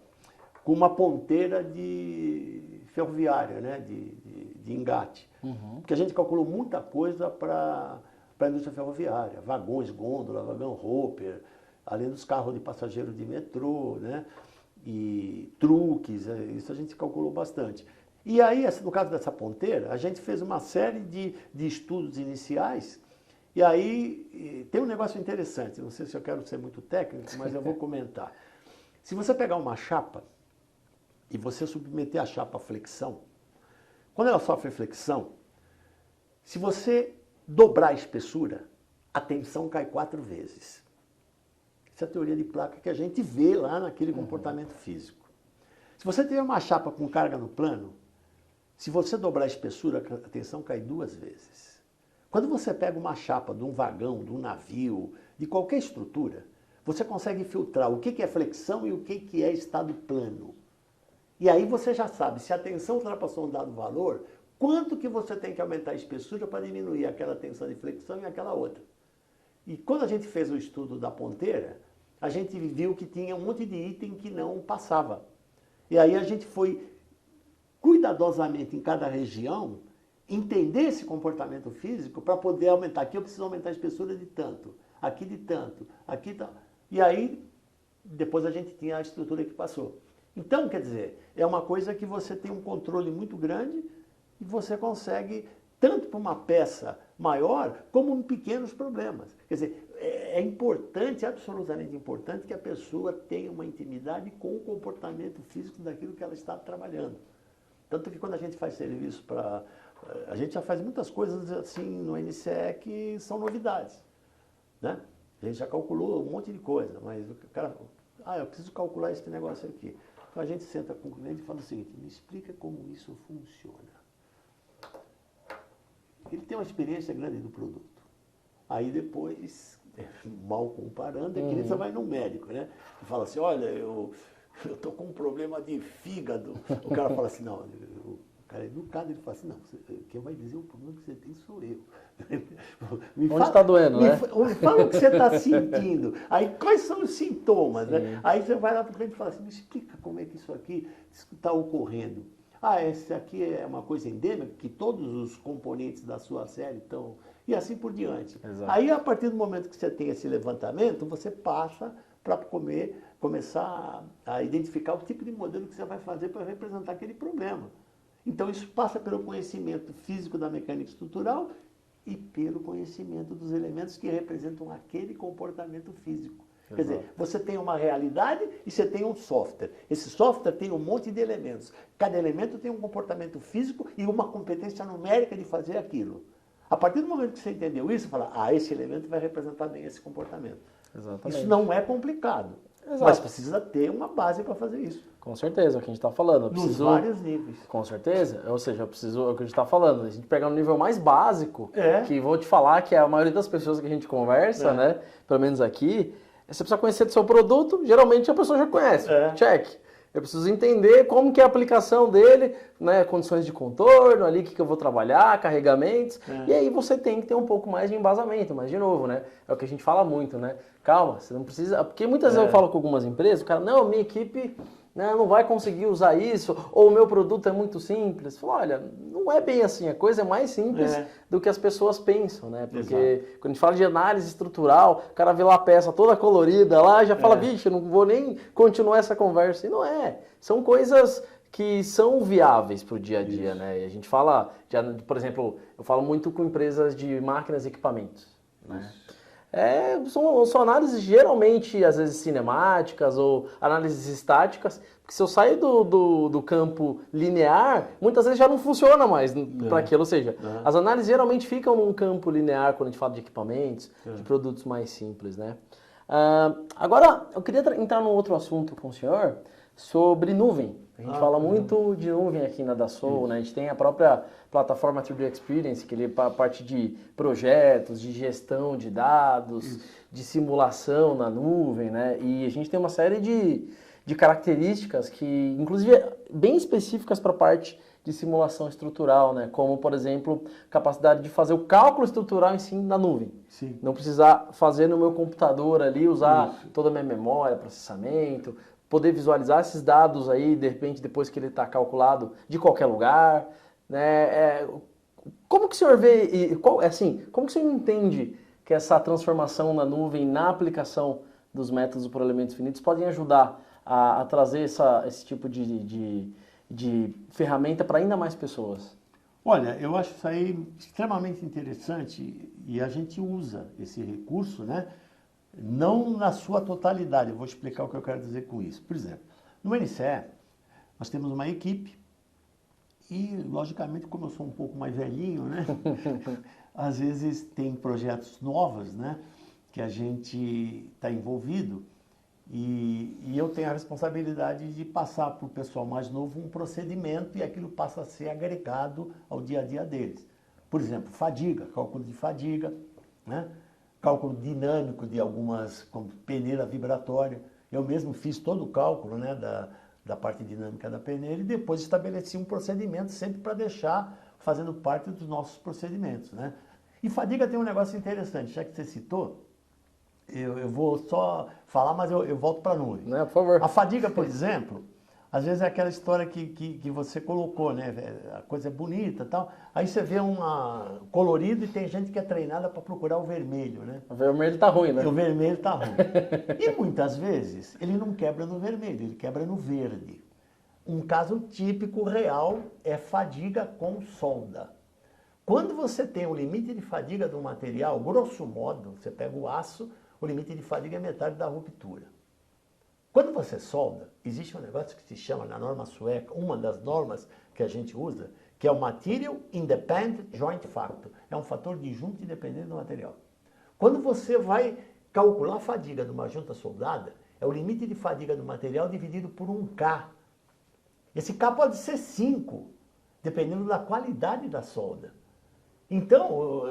com uma ponteira de ferroviária, né, de engate. Porque a gente calculou muita coisa para a indústria ferroviária, vagões, gôndola, vagão hopper, além dos carros de passageiro de metrô, né, e truques, isso a gente calculou bastante. E aí, no caso dessa ponteira, a gente fez uma série de estudos iniciais E aí tem um negócio interessante, não sei se eu quero ser muito técnico, mas eu vou comentar. Se você pegar uma chapa e você submeter a chapa à flexão, quando ela sofre flexão, se você dobrar a espessura, a tensão cai 4 vezes. Essa é a teoria de placa que a gente vê lá naquele comportamento físico. Se você tiver uma chapa com carga no plano, se você dobrar a espessura, a tensão cai 2 vezes. Quando você pega uma chapa de um vagão, de um navio, de qualquer estrutura, você consegue filtrar o que é flexão e o que é estado plano. E aí você já sabe, se a tensão ultrapassou um dado valor, quanto que você tem que aumentar a espessura para diminuir aquela tensão de flexão e aquela outra. E quando a gente fez o estudo da ponteira, a gente viu que tinha um monte de item que não passava. E aí a gente foi cuidadosamente em cada região entender esse comportamento físico para poder aumentar. Aqui eu preciso aumentar a espessura de tanto, aqui de tanto, aqui tal. E aí depois a gente tinha a estrutura que passou. Então, quer dizer, é uma coisa que você tem um controle muito grande e você consegue, tanto para uma peça maior, como em pequenos problemas. Quer dizer, é importante, absolutamente importante, que a pessoa tenha uma intimidade com o comportamento físico daquilo que ela está trabalhando. Tanto que quando a gente faz serviço para... A gente já faz muitas coisas assim no NCE que são novidades, né? A gente já calculou um monte de coisa, mas o cara... eu preciso calcular esse negócio aqui. Então a gente senta com o cliente e fala o seguinte, me explica como isso funciona. Ele tem uma experiência grande do produto. Aí depois, mal comparando, é que nem você vai no médico, né? E fala assim, olha, eu estou com um problema de fígado. O cara fala assim, não, o cara é educado, ele fala assim, não, quem vai dizer o problema que você tem sou eu. Onde está doendo, né? Me fala o que você está sentindo. Aí, quais são os sintomas, né? Aí você vai lá para o cliente e fala assim, me explica como é que isso aqui está ocorrendo. Esse aqui é uma coisa endêmica, que todos os componentes da sua série estão... E assim por diante. Exato. Aí, a partir do momento que você tem esse levantamento, você passa para começar a identificar o tipo de modelo que você vai fazer para representar aquele problema. Então, isso passa pelo conhecimento físico da mecânica estrutural e pelo conhecimento dos elementos que representam aquele comportamento físico. Exato. Quer dizer, você tem uma realidade e você tem um software. Esse software tem um monte de elementos. Cada elemento tem um comportamento físico e uma competência numérica de fazer aquilo. A partir do momento que você entendeu isso, você fala, esse elemento vai representar bem esse comportamento. Exatamente. Isso não é complicado. Exato. Mas precisa ter uma base para fazer isso. Com certeza, é o que a gente está falando. Nos vários níveis. Com certeza, ou seja, é o que a gente está falando. A gente pegar no nível mais básico, que vou te falar que a maioria das pessoas que a gente conversa, né, pelo menos aqui, você precisa conhecer do seu produto, geralmente a pessoa já conhece. Check. Eu preciso entender como que é a aplicação dele, né, condições de contorno, ali que eu vou trabalhar, carregamentos, e aí você tem que ter um pouco mais de embasamento, mas de novo, né, é o que a gente fala muito, né, calma, você não precisa, porque muitas vezes eu falo com algumas empresas, o cara, não, minha equipe não vai conseguir usar isso, ou o meu produto é muito simples. Falo, olha, não é bem assim, a coisa é mais simples do que as pessoas pensam, né? Porque quando a gente fala de análise estrutural, o cara vê lá a peça toda colorida lá, já fala, bicho, eu não vou nem continuar essa conversa. E não é. São coisas que são viáveis para o dia a dia, né? E a gente fala, por exemplo, eu falo muito com empresas de máquinas e equipamentos, né? São análises geralmente, às vezes, cinemáticas ou análises estáticas, porque se eu sair do campo linear, muitas vezes já não funciona mais para aquilo. Ou seja, as análises geralmente ficam num campo linear quando a gente fala de equipamentos, de produtos mais simples, né? Agora, eu queria entrar num outro assunto com o senhor sobre nuvem. A gente fala muito de nuvem aqui na Dassault, né? A gente tem a própria plataforma 3D Experience, que ele é para a parte de projetos, de gestão de dados, de simulação na nuvem, né? E a gente tem uma série de características que, inclusive, bem específicas para a parte de simulação estrutural, né? Como, por exemplo, capacidade de fazer o cálculo estrutural em si na nuvem. Sim. Não precisar fazer no meu computador ali, usar toda a minha memória, processamento, poder visualizar esses dados aí, de repente, depois que ele está calculado, de qualquer lugar, né? Como que o senhor vê, como que o senhor entende que essa transformação na nuvem, na aplicação dos métodos por elementos finitos, podem ajudar a trazer esse tipo de ferramenta para ainda mais pessoas? Olha, eu acho isso aí extremamente interessante e a gente usa esse recurso, né? Não na sua totalidade. Eu vou explicar o que eu quero dizer com isso. Por exemplo, no NCE, nós temos uma equipe e, logicamente, como eu sou um pouco mais velhinho, né? Às vezes tem projetos novos, né? Que a gente está envolvido e eu tenho a responsabilidade de passar para o pessoal mais novo um procedimento e aquilo passa a ser agregado ao dia a dia deles. Por exemplo, fadiga, cálculo de fadiga, né? Cálculo dinâmico de algumas, como peneira vibratória. Eu mesmo fiz todo o cálculo, né, da parte dinâmica da peneira e depois estabeleci um procedimento sempre para deixar fazendo parte dos nossos procedimentos, né? E fadiga tem um negócio interessante, já que você citou, eu vou só falar, mas eu volto para a nuvem. Né, por favor. A fadiga, por exemplo, às vezes é aquela história que você colocou, né? A coisa é bonita e tal. Aí você vê uma colorido e tem gente que é treinada para procurar o vermelho, né? O vermelho tá ruim, né? E o vermelho tá ruim. E muitas vezes ele não quebra no vermelho, ele quebra no verde. Um caso típico real é fadiga com solda. Quando você tem o limite de fadiga do material, grosso modo, você pega o aço, o limite de fadiga é metade da ruptura. Quando você solda, existe um negócio que se chama, na norma sueca, uma das normas que a gente usa, que é o Material Independent Joint Factor. É um fator de junta independente do material. Quando você vai calcular a fadiga de uma junta soldada, é o limite de fadiga do material dividido por 1K. Esse K pode ser 5, dependendo da qualidade da solda. Então,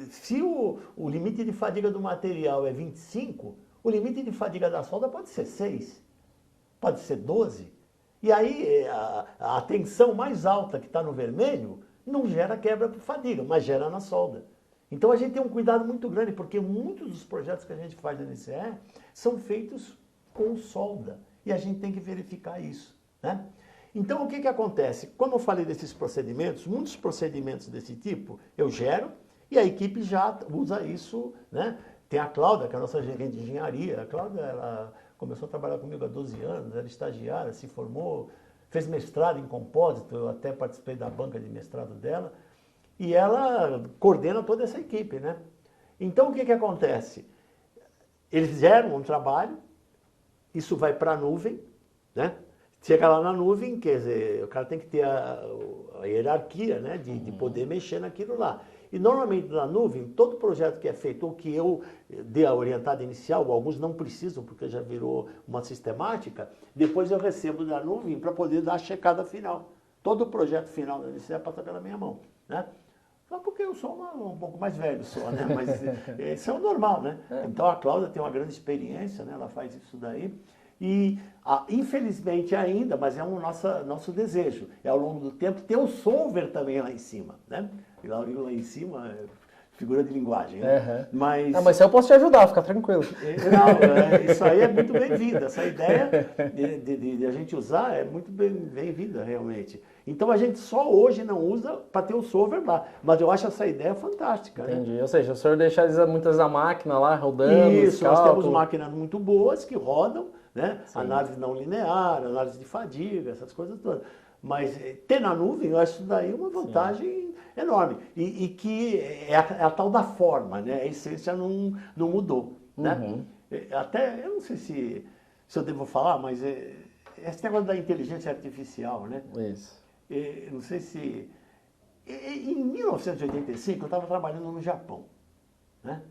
se o limite de fadiga do material é 25, o limite de fadiga da solda pode ser 6, pode ser 12. E aí a tensão mais alta que está no vermelho não gera quebra por fadiga, mas gera na solda. Então a gente tem um cuidado muito grande, porque muitos dos projetos que a gente faz na NCE são feitos com solda. E a gente tem que verificar isso, né? Então, o que acontece? Como eu falei desses procedimentos, muitos procedimentos desse tipo eu gero e a equipe já usa isso, né? Tem a Cláudia, que é a nossa gerente de engenharia. A Cláudia, ela começou a trabalhar comigo há 12 anos, era estagiária, se formou, fez mestrado em compósito, eu até participei da banca de mestrado dela, e ela coordena toda essa equipe, né? Então, o que acontece? Eles geram um trabalho, isso vai para a nuvem, né? Chega lá na nuvem, quer dizer, o cara tem que ter a hierarquia, né, de poder mexer naquilo lá. E normalmente na nuvem, todo projeto que é feito, ou que eu dê a orientada inicial, alguns não precisam porque já virou uma sistemática, depois eu recebo da nuvem para poder dar a checada final. Todo o projeto final da NCE passa pela minha mão, né? Só porque eu sou um pouco mais velho só, né? Mas isso é o normal, né? Então a Cláudia tem uma grande experiência, né? Ela faz isso daí. E, infelizmente ainda, mas é um nosso desejo, é ao longo do tempo ter o solver também lá em cima, né? E lá em cima é figura de linguagem, né? Uhum. Mas Mas eu posso te ajudar, fica tranquilo. Não, isso aí é muito bem-vindo, essa ideia de a gente usar é muito bem-vinda realmente. Então a gente só hoje não usa para ter o solver lá, mas eu acho essa ideia fantástica. Entendi, né? ou seja, o senhor deixa muitas da máquina lá rodando, Isso, nós cálculo. temos máquinas muito boas que rodam, né? Sim. Análise não linear, análise de fadiga, essas coisas todas. Mas ter na nuvem, eu acho isso daí uma vantagem enorme. E que é a tal da forma, né? A essência não mudou. Né? Uhum. Até, eu não sei se eu devo falar, mas esse negócio da inteligência artificial, né? Isso. Não sei se... Em 1985, eu estava trabalhando no Japão. Né?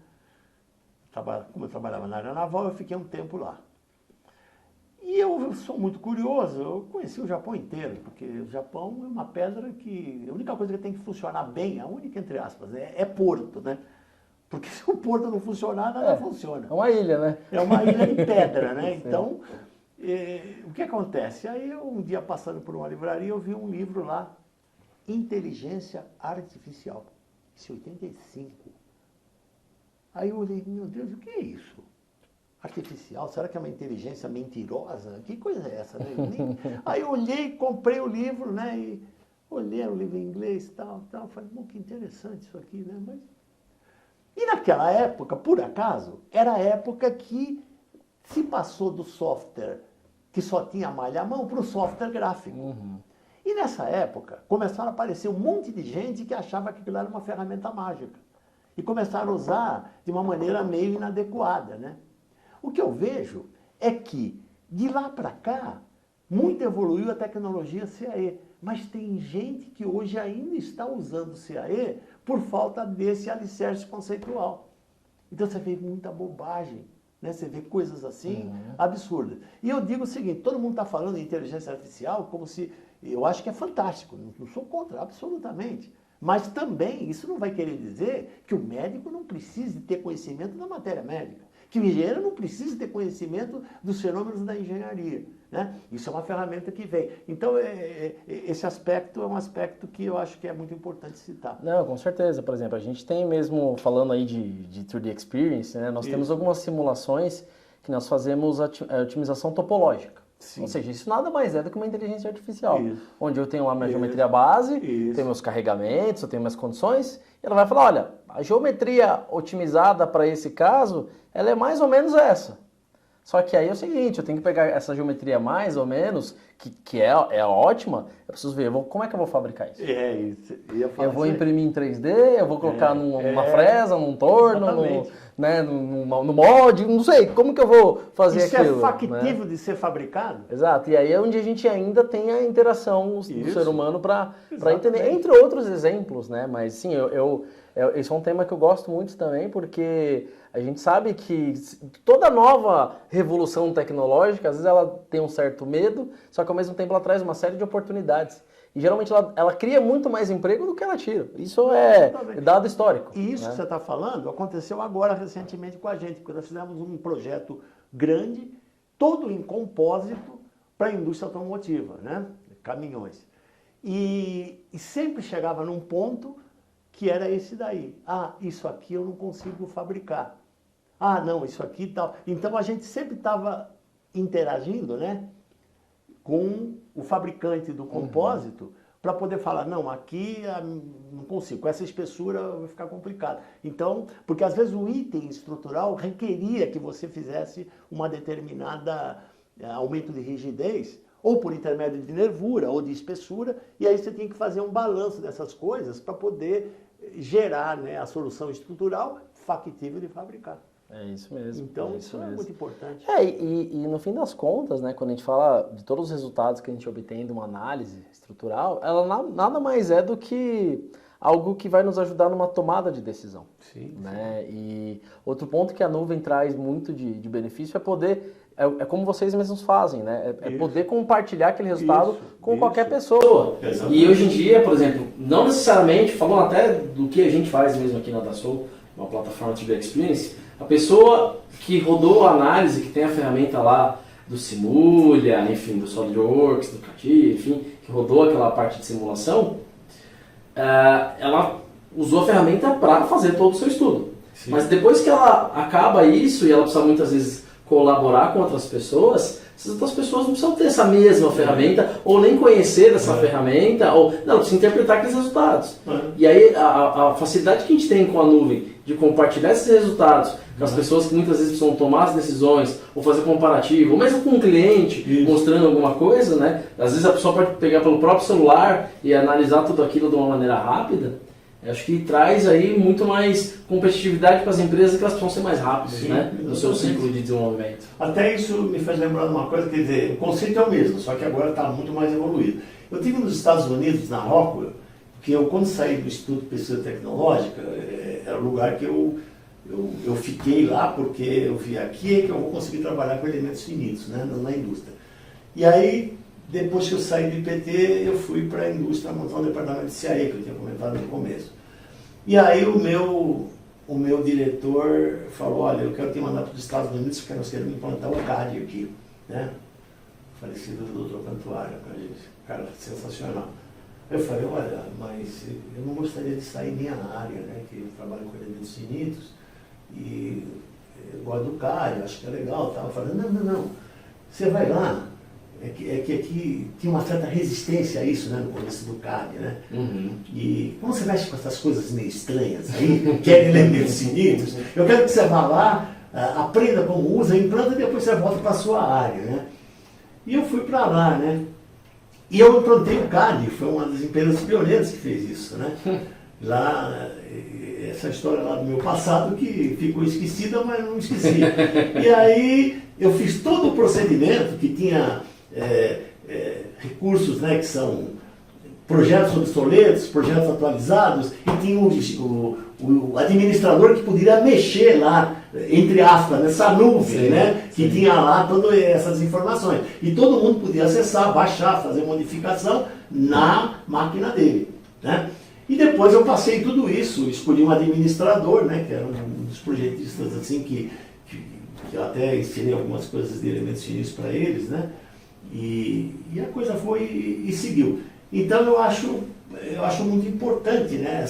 Como eu trabalhava na área naval, eu fiquei um tempo lá. E eu sou muito curioso, eu conheci o Japão inteiro, porque o Japão é uma pedra que... A única coisa que tem que funcionar bem, a única entre aspas, é porto, né? Porque se o porto não funcionar, nada funciona. É uma ilha, né? É uma ilha de pedra, né? Então, o que acontece? Aí eu, um dia passando por uma livraria, eu vi um livro lá, Inteligência Artificial, isso é 85. Aí eu olhei, meu Deus, o que é isso? Artificial? Será que é uma inteligência mentirosa? Que coisa é essa? Né? Aí eu olhei, comprei o livro, né? E olhei o livro em inglês e tal. Falei, bom, que interessante isso aqui, né? Mas... E naquela época, por acaso, era a época que se passou do software que só tinha malha à mão para o software gráfico. Uhum. E nessa época, começaram a aparecer um monte de gente que achava que aquilo era uma ferramenta mágica. E começaram a usar de uma maneira meio inadequada, né? O que eu vejo é que, de lá para cá, muito evoluiu a tecnologia CAE. Mas tem gente que hoje ainda está usando o CAE por falta desse alicerce conceitual. Então você vê muita bobagem, né? Você vê coisas assim absurdas. E eu digo o seguinte, todo mundo está falando de inteligência artificial como se... Eu acho que é fantástico, não sou contra, absolutamente. Mas também isso não vai querer dizer que o médico não precise ter conhecimento da matéria médica, que o engenheiro não precisa ter conhecimento dos fenômenos da engenharia, né? Isso é uma ferramenta que vem. Então, esse aspecto é um aspecto que eu acho que é muito importante citar. Não, com certeza. Por exemplo, a gente tem mesmo, falando aí de 3D Experience, né? Nós temos algumas simulações que nós fazemos a otimização topológica. Sim. Ou seja, isso nada mais é do que uma inteligência artificial. Isso. Onde eu tenho lá minha geometria base, tenho meus carregamentos, eu tenho minhas condições, e ela vai falar, olha, a geometria otimizada para esse caso, ela é mais ou menos essa. Só que aí é o seguinte, eu tenho que pegar essa geometria mais ou menos, que é ótima, eu preciso ver, como é que eu vou fabricar isso? Eu vou imprimir em 3D, eu vou colocar numa fresa, num torno, no molde, não sei, como que eu vou fazer aquilo? Isso é factível, né? De ser fabricado? Exato, e aí é onde a gente ainda tem a interação do ser humano para entender, entre outros exemplos, né? Mas sim, esse é um tema que eu gosto muito também, porque a gente sabe que toda nova revolução tecnológica, às vezes ela tem um certo medo, só que ao mesmo tempo ela traz uma série de oportunidades. E geralmente ela cria muito mais emprego do que ela tira. Isso é dado histórico. E isso, né, que você está falando aconteceu agora recentemente com a gente, porque nós fizemos um projeto grande, todo em compósito, para a indústria automotiva, né? Caminhões. E sempre chegava num ponto que era esse daí. Ah, isso aqui eu não consigo fabricar. Ah, não, isso aqui tal. Então a gente sempre estava interagindo, né, com o fabricante do compósito para poder falar, não, aqui não consigo, com essa espessura vai ficar complicado. Então, porque às vezes o item estrutural requeria que você fizesse uma determinada aumento de rigidez, ou por intermédio de nervura ou de espessura, e aí você tem que fazer um balanço dessas coisas para poder gerar, né, a solução estrutural factível de fabricar. É isso mesmo. Então, isso é muito importante. E no fim das contas, né, quando a gente fala de todos os resultados que a gente obtém de uma análise estrutural, ela nada mais é do que algo que vai nos ajudar numa tomada de decisão. Sim, né? E outro ponto que a nuvem traz muito de benefício é poder... É como vocês mesmos fazem, né? É poder compartilhar aquele resultado com qualquer pessoa. Exatamente. E hoje em dia, por exemplo, não necessariamente, falando até do que a gente faz mesmo aqui na Dassault, uma plataforma 3D Experience, a pessoa que rodou a análise, que tem a ferramenta lá do Simulha, enfim, do SolidWorks, do CATIA, enfim, que rodou aquela parte de simulação, ela usou a ferramenta para fazer todo o seu estudo. Sim. Mas depois que ela acaba isso, e ela precisa muitas vezes colaborar com outras pessoas, essas outras pessoas não precisam ter essa mesma ferramenta, ou nem conhecer dessa ferramenta, ou não, precisa interpretar aqueles resultados. E aí a facilidade que a gente tem com a nuvem de compartilhar esses resultados com as pessoas que muitas vezes precisam tomar as decisões, ou fazer comparativo, ou mesmo com um cliente mostrando alguma coisa, né? Às vezes a pessoa pode pegar pelo próprio celular e analisar tudo aquilo de uma maneira rápida. Eu acho que traz aí muito mais competitividade para as empresas, que elas precisam ser mais rápidas, né, no seu ciclo de desenvolvimento. Até isso me faz lembrar de uma coisa, quer dizer, o conceito é o mesmo, só que agora está muito mais evoluído. Eu estive nos Estados Unidos, na Rockwell, que eu, quando saí do Instituto de Pesquisa Tecnológica, era o lugar que eu fiquei lá, porque eu vi aqui é que eu vou conseguir trabalhar com elementos finitos, né, na indústria. E aí, depois que eu saí do IPT, eu fui para a indústria, montar um departamento de CAE, que eu tinha comentado no começo. E aí o meu diretor falou, olha, eu quero te mandar para os Estados Unidos, porque nós queremos implantar o CAD aqui, né? Falecido Dr. Cantuária, cara sensacional. Eu falei, olha, mas eu não gostaria de sair minha área, né? Que eu trabalho com elementos finitos, e eu gosto do CAD, acho que é legal, tal. Eu falei, não, você vai lá. É que aqui tinha uma certa resistência a isso, né, no começo do CAD, né? E como você mexe com essas coisas meio estranhas aí, que é elementos finitos, eu quero que você vá lá, aprenda como usa, implanta e depois você volta para a sua área, né? E eu fui para lá, né? E eu implantei o CAD, foi uma das empresas pioneiras que fez isso, né? Lá, essa história lá do meu passado que ficou esquecida, mas não esqueci. E aí eu fiz todo o procedimento que tinha recursos, né, que são projetos obsoletos, projetos atualizados, e tinha o administrador que poderia mexer lá, entre aspas, nessa nuvem, sim, né, que tinha lá todas essas informações. E todo mundo podia acessar, baixar, fazer modificação na máquina dele, né? E depois eu passei tudo isso, escolhi um administrador, né, que era um dos projetistas assim, que eu até ensinei algumas coisas de elementos finitos para eles, né? E a coisa foi e seguiu. Então eu acho muito importante, né,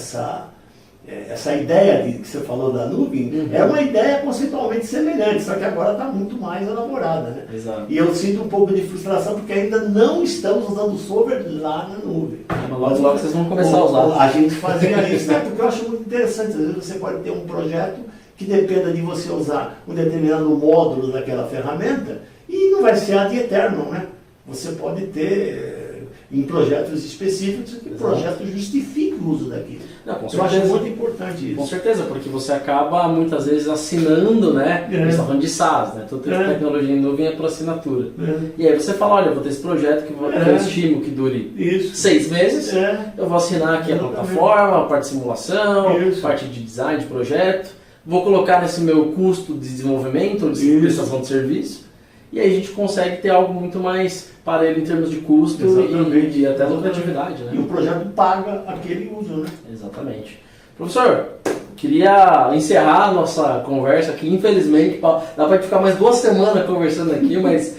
essa ideia que você falou da nuvem, é uma ideia conceitualmente semelhante, só que agora está muito mais elaborada, né? Exato. E eu sinto um pouco de frustração porque ainda não estamos usando software lá na nuvem. Mas logo vocês vão começar a usar. A gente fazia isso, né? Porque eu acho muito interessante. Às vezes você pode ter um projeto que dependa de você usar um determinado módulo daquela ferramenta e não vai ser ad eternum, né? Você pode ter em projetos específicos que o projeto justifique o uso daquilo. Não, com eu certeza. acho muito importante isso. Com certeza, porque você acaba muitas vezes assinando, né? A gente está falando de SaaS, né? Toda tecnologia em nuvem é por assinatura. E aí você fala, olha, eu vou ter esse projeto que eu estimo que dure 6 meses, eu vou assinar aqui a plataforma, a parte de simulação, a parte de design, de projeto, vou colocar nesse meu custo de desenvolvimento ou de prestação de serviço, e aí a gente consegue ter algo muito mais parelho em termos de custo e até lucratividade, né? E o projeto paga aquele uso, né? Exatamente. Professor, queria encerrar a nossa conversa aqui, infelizmente, dá para ficar mais 2 semanas conversando aqui, mas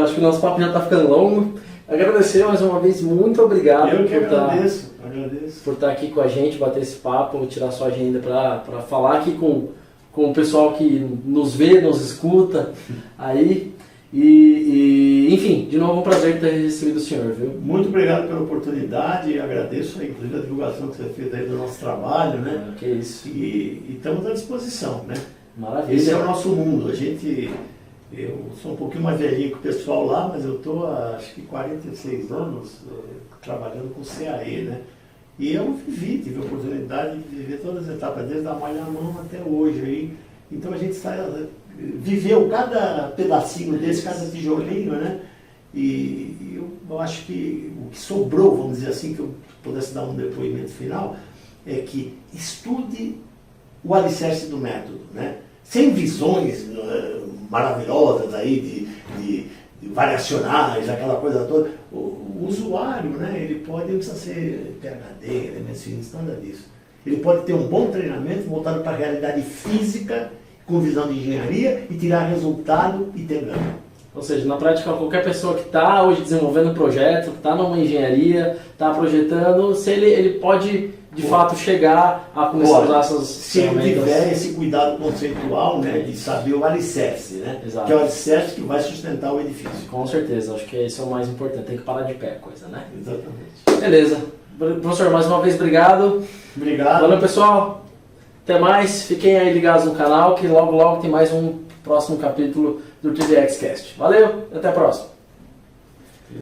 acho que o nosso papo já está ficando longo. Agradecer mais uma vez, muito obrigado agradeço por estar aqui com a gente, bater esse papo, tirar sua agenda para falar aqui com o pessoal que nos vê, nos escuta aí. Enfim, de novo um prazer ter recebido o senhor, viu? Muito obrigado pela oportunidade, agradeço inclusive a divulgação que você fez aí do nosso trabalho, né? Que isso. E estamos à disposição, né? Maravilha. Esse é o nosso mundo. Eu sou um pouquinho mais velhinho que o pessoal lá, mas eu estou há acho que 46 anos trabalhando com CAE, né? E eu tive a oportunidade de viver todas as etapas, desde a malha à mão até hoje aí. Então a gente viveu cada pedacinho desse, cada tijolinho, né? E eu acho que o que sobrou, vamos dizer assim, que eu pudesse dar um depoimento final, é que estude o alicerce do método, né? Sem visões maravilhosas aí de variacionais, aquela coisa toda. O usuário, né? Ele não precisa ser PhD, elementos finitos, nada disso. Ele pode ter um bom treinamento voltado para a realidade física, com visão de engenharia, e tirar resultado e ter ganho. Ou seja, na prática, qualquer pessoa que está hoje desenvolvendo um projeto, que está numa engenharia, está projetando, se ele pode, de fato, chegar a começar a usar essas ferramentas. Se ele tiver esse cuidado conceitual, né, de saber o alicerce, né? Exato. Que é o alicerce que vai sustentar o edifício. Com certeza, acho que esse é o mais importante, tem que parar de pé a coisa, né? Exatamente. Beleza. Professor, mais uma vez, obrigado. Obrigado. Valeu, pessoal. Até mais. Fiquem aí ligados no canal, que logo tem mais um próximo capítulo do 3DX Cast. Valeu, até a próxima.